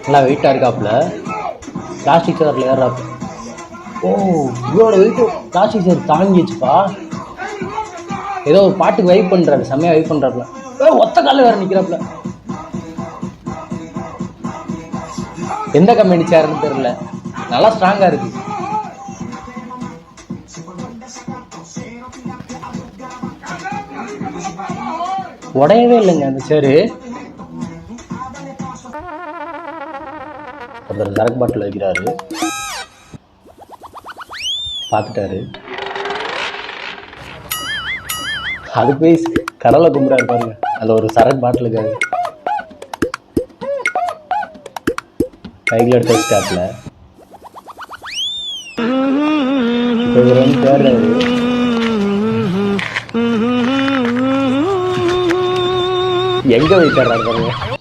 நல்லா வெயிட்டாக இருக்காப்புல. பிளாஸ்டிக் சேர்ல ஏறாப்பு. ஓ இவ்வளோ வெயிட்டு பிளாஸ்டிக் சேர் தாங்கிச்சுப்பா. ஏதோ ஒரு பாட்டுக்கு வைப் பண்ணுறாரு, செம்மையாக வைப் பண்ணுறாப்புல. ஒத்த காலில் வேறு நிற்கிறாப்புல. எந்த கம்பெனி சேர்ன்னு தெரியல, நல்லா ஸ்ட்ராங்காக இருக்கு. உடையவே இல்லைங்க அந்த சேரு. ஒருத்தர் சரக்கு பாட்டில் வைக்கிறாரு, பார்த்துட்டாரு. அது போய் கடலை கும்பிடாரு பாருங்க, அதில் ஒரு சரக்கு பாட்டிலுக்காரு. கையில் எடுத்து வச்சுட்டாப்புல. தேடுறாரு. எங்க வைக்கிறாரு பாருங்க.